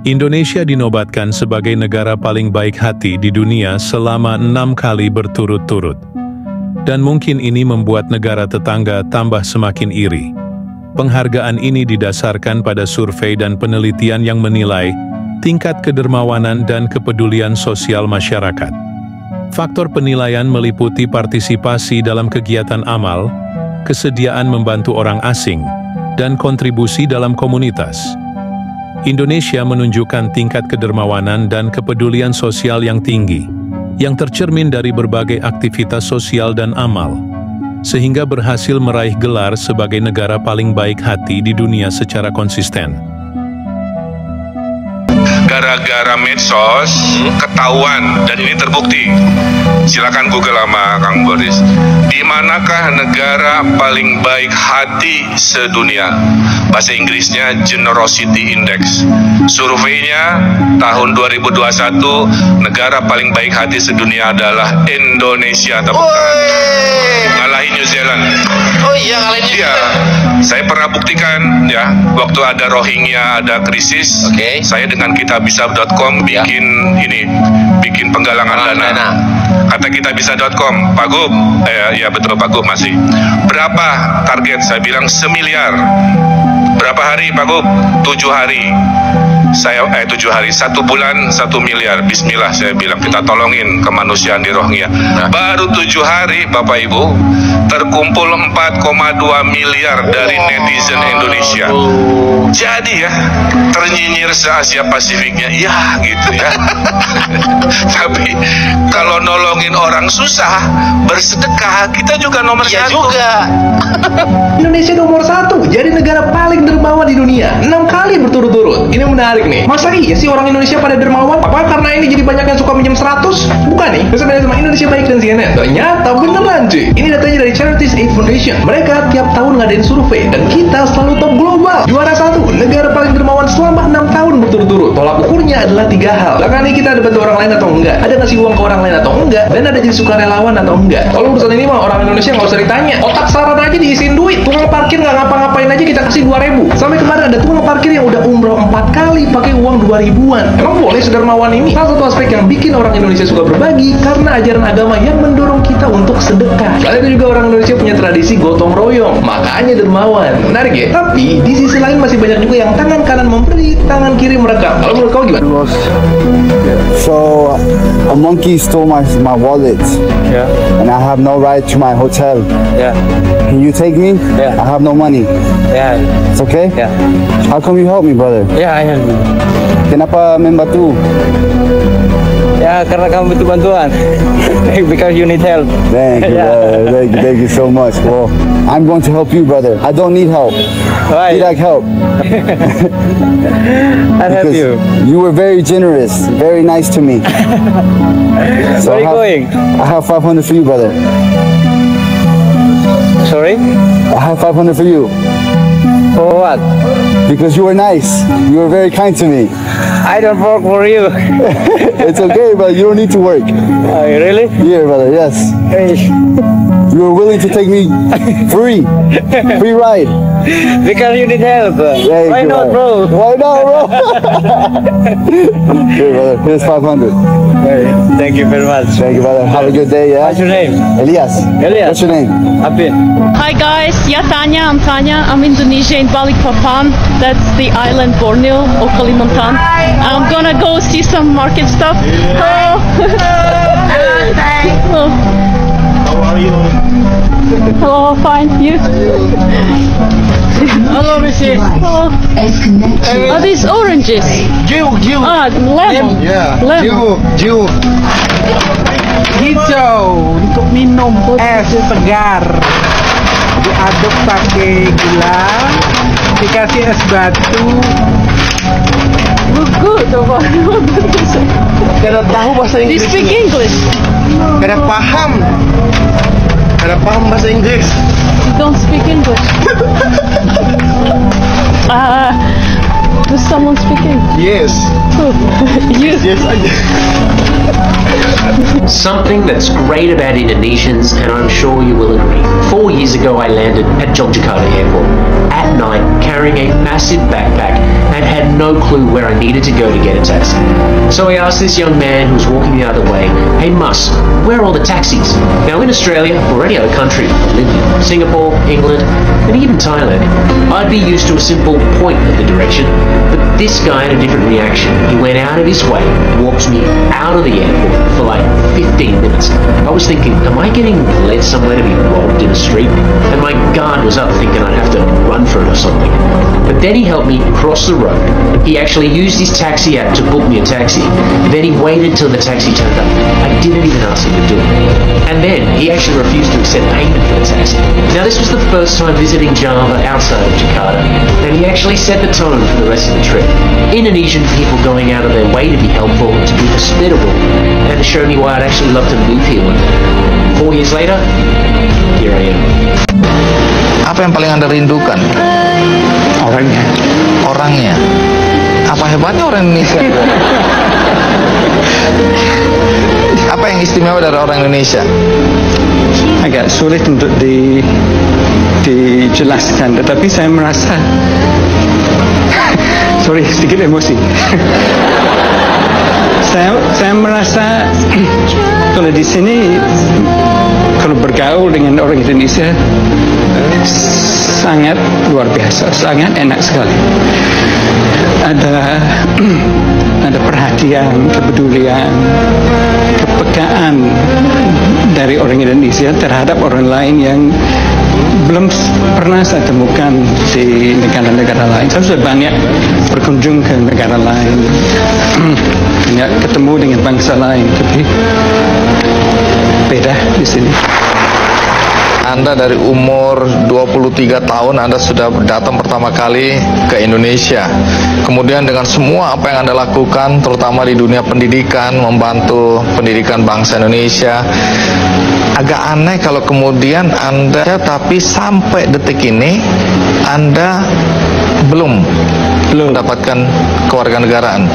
Indonesia dinobatkan sebagai negara paling baik hati di dunia selama 6 kali berturut-turut. Dan mungkin ini membuat negara tetangga tambah semakin iri. Penghargaan ini didasarkan pada survei dan penelitian yang menilai tingkat kedermawanan dan kepedulian sosial masyarakat. Faktor penilaian meliputi partisipasi dalam kegiatan amal, kesediaan membantu orang asing, dan kontribusi dalam komunitas. Indonesia menunjukkan tingkat kedermawanan dan kepedulian sosial yang tinggi, yang tercermin dari berbagai aktivitas sosial dan amal, sehingga berhasil meraih gelar sebagai negara paling baik hati di dunia secara konsisten. Gara-gara medsos ketahuan, dan ini terbukti. Silakan Google sama Kang Boris. Di manakah negara paling baik hati sedunia? Bahasa Inggrisnya Generosity Index. Surveinya tahun 2021, negara paling baik hati sedunia adalah Indonesia. Tepuk tangan. Ngalahin New Zealand. Oh iya, ngalahin New Zealand. Saya pernah buktikan ya, waktu ada Rohingya, ada krisis, saya dengan kitabisa.com bikin penggalangan dana. Kata kitabisa.com, Pak Gub, ya betul Pak Gub masih. Berapa target? Saya bilang 1 miliar. Berapa hari Pak Gub? 7 hari. 7 hari, 1 bulan 1 miliar. Bismillah, saya bilang kita tolongin kemanusiaan di Rohingya. Baru 7 hari Bapak Ibu terkumpul 4,2 miliar dari netizen Indonesia. Jadi ya, ternyinyir se-Asia Pasifiknya, ya gitu ya. Tapi kalau nolongin orang susah, bersedekah, kita juga nomor satu. Juga. Indonesia nomor 1, jadi negara paling dermawan di dunia 6 kali berturut-turut. Ini menarik nih. Masa iya sih orang Indonesia pada dermawan? Apa karena ini jadi banyak yang suka minjem 100? Bukan nih. Sebenarnya sama Indonesia Baik dan CNN. Ternyata beneran cuy. Ini datanya dari Charities Aid Foundation. Mereka tiap tahun ngadain survei dan kita selalu top global. Juara 1, negara paling dermawan selama 6 tahun berturut-turut. Tolak ukurnya adalah 3 hal. Belakangan ini kita ada bantu orang lain atau enggak? Ada ngasih uang ke orang lain atau enggak? Dan ada jadi sukarelawan atau enggak? Kalau urusan ini mah orang Indonesia nggak usah ditanya. Otak saran aja diisiin duit. Tukang parkir nggak ngapa-ngapain aja kita kasih 2.000. Sampai kemarin ada tukang parkir yang udah umroh 4 kali pakai uang 2.000-an. Emang boleh sedermawan ini? Salah satu aspek yang bikin orang Indonesia suka berbagi karena ajaran agama yang mendorong kita untuk sedekah. Selain itu juga orang Indonesia punya tradisi gotong royong, makanya dermawan. Menarik ya? Tapi di sisi lain masih banyak juga yang tangan kanan memberi, tangan kiri merekam. Kalau menurut kau gimana? So a monkey stole my wallet. Yeah. And I have no right to my hotel. Yeah. Can you take me? Yeah. I have no money. Yeah. It's okay? Yeah. How come you help me, brother? Yeah, I help you. Kenapa membantu? Ya, karena kamu butuh bantuan. Because you need help. Thank you, brother. Thank you so much. Well, I'm going to help you, brother. I don't need help. Why? You like help? I'll help you. You were very generous, very nice to me. So Where are you going? I have 500 for you, brother. Sorry? I have 500 for you. For what? Because you were nice. You were very kind to me. I don't work for you. It's okay, but you don't need to work. Really? Here, brother, yes. Hey. You were willing to take me free ride. Because you need help. Thank Why you, not, brother. bro? Why not, bro? Here, brother, here's 500. Thank you very much. Thank you, brother. Have a good day, yeah? What's your name? Elias. Elias. What's your name? Apin. Hi guys, Tanya. I'm Tanya. I'm Indonesia in Balikpapan. That's the island Borneo or Kalimantan. I'm gonna go see some market stuff. Hello. Hello. How are you? Hello, fine. You? Hello, Mrs. Hello. Are these oranges? Jiu. Ah, lemon. Yeah. Lemon. Jiu. Hijau untuk minum es segar. Diaduk pakai gula, dikasih es batu. Look good. Kada tahu bahasa Do you Inggris. speak English? Kada paham bahasa Inggris. You don't speak English. Does someone speak English? Yes. Who? You. Yes aja. Something that's great about Indonesians, and I'm sure you will agree. 4 years ago I landed at Yogyakarta Airport at night carrying a massive backpack and had no clue where I needed to go to get a taxi. So I asked this young man who was walking the other way, "Hey Mus, where are all the taxis?" Now in Australia, or any other country, I've lived in Singapore, England, and even Thailand, I'd be used to a simple point of the direction, but this guy had a different reaction. He went out of his way, walked me out of the airport for like 15 minutes. I was thinking, am I getting led somewhere to be robbed in a street? And my guard was up thinking I'd have to run for it or something. But then he helped me cross the road. He actually used his taxi app to book me a taxi. Then he waited till the taxi turned up. I didn't even ask him to do it. And then he actually refused to accept payment for the taxi. Now this was the first time visiting Java outside of Jakarta, and he actually set the tone for the rest of the trip. Indonesian people going out of their way to be helpful, to be hospitable, and to show me why I'd actually love to move here one day. 4 years later, here I am. Apa yang paling Anda rindukan? Orangnya. Orangnya. Apa hebatnya orang Indonesia? Apa yang istimewa dari orang Indonesia? Agak sulit untuk dijelaskan, tetapi saya merasa sorry, sedikit emosi. saya merasa kalau di sini, kalau bergaul dengan orang Indonesia sangat luar biasa, sangat enak sekali. Ada perhatian, kepedulian, kepekaan dari orang Indonesia terhadap orang lain yang belum pernah saya temukan di negara-negara lain. Saya sudah banyak berkunjung ke negara lain, banyak ketemu dengan bangsa lain, tapi beda di sini. Anda dari umur 23 tahun Anda sudah datang pertama kali ke Indonesia. Kemudian dengan semua apa yang Anda lakukan, terutama di dunia pendidikan, membantu pendidikan bangsa Indonesia, agak aneh kalau kemudian Anda, tapi sampai detik ini Anda belum mendapatkan kewarganegaraan.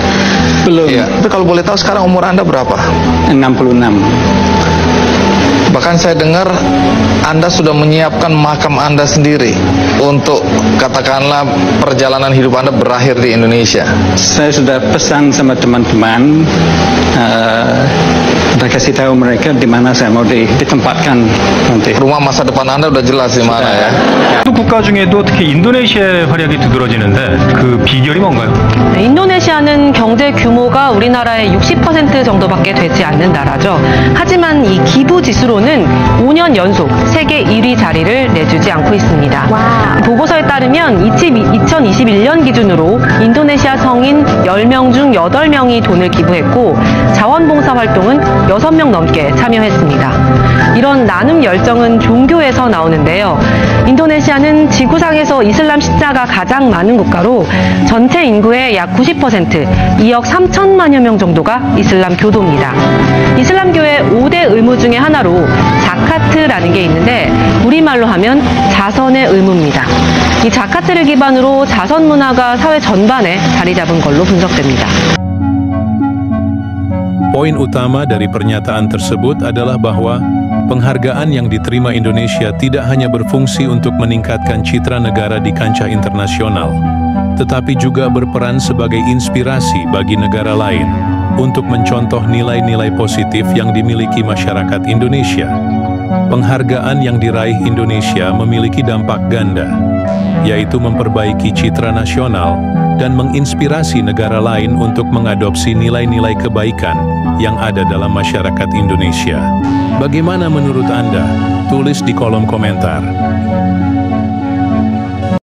Belum. Ya. Tapi kalau boleh tahu sekarang umur Anda berapa? 66. Bahkan saya dengar Anda sudah menyiapkan makam Anda sendiri untuk katakanlah perjalanan hidup Anda berakhir di Indonesia. Saya sudah pesan sama teman-teman, udah kasih tahu mereka di mana saya mau ditempatkan nanti. Rumah masa depan Anda udah jelas di mana ya. 또 국가 중에도 특히 인도네시아의 활약이 두드러지는데 그 비결이 뭔가요? 인도네시아는 경제 규모가 우리나라의 60% 정도밖에 되지 않는 나라죠. 하지만 이 기부 지수로는 5년 연속 세계 1위 자리를 내주지 않고 있습니다. 보고서에 따르면 2021년 기준으로 인도네시아 성인 10명 중 8명이 돈을 기부했고 자원봉사 활동은 6명 넘게 참여했습니다. 이런 나눔 열정은 종교에서 나오는데요. 인도네시아는 지구상에서 이슬람 신자가 가장 많은 국가로 전체 인구의 약 90%, 2억 3천만여 명 정도가 이슬람 교도입니다. 이슬람교의 5대 의무 중에 하나로 자카트라는 게 있는데 우리말로 하면 자선의 의무입니다. 이 자카트를 기반으로 자선 문화가 사회 전반에 자리 잡은 걸로 분석됩니다. Poin utama dari pernyataan tersebut adalah bahwa penghargaan yang diterima Indonesia tidak hanya berfungsi untuk meningkatkan citra negara di kancah internasional, tetapi juga berperan sebagai inspirasi bagi negara lain untuk mencontoh nilai-nilai positif yang dimiliki masyarakat Indonesia. Penghargaan yang diraih Indonesia memiliki dampak ganda, yaitu memperbaiki citra nasional dan menginspirasi negara lain untuk mengadopsi nilai-nilai kebaikan yang ada dalam masyarakat Indonesia. Bagaimana menurut Anda? Tulis di kolom komentar.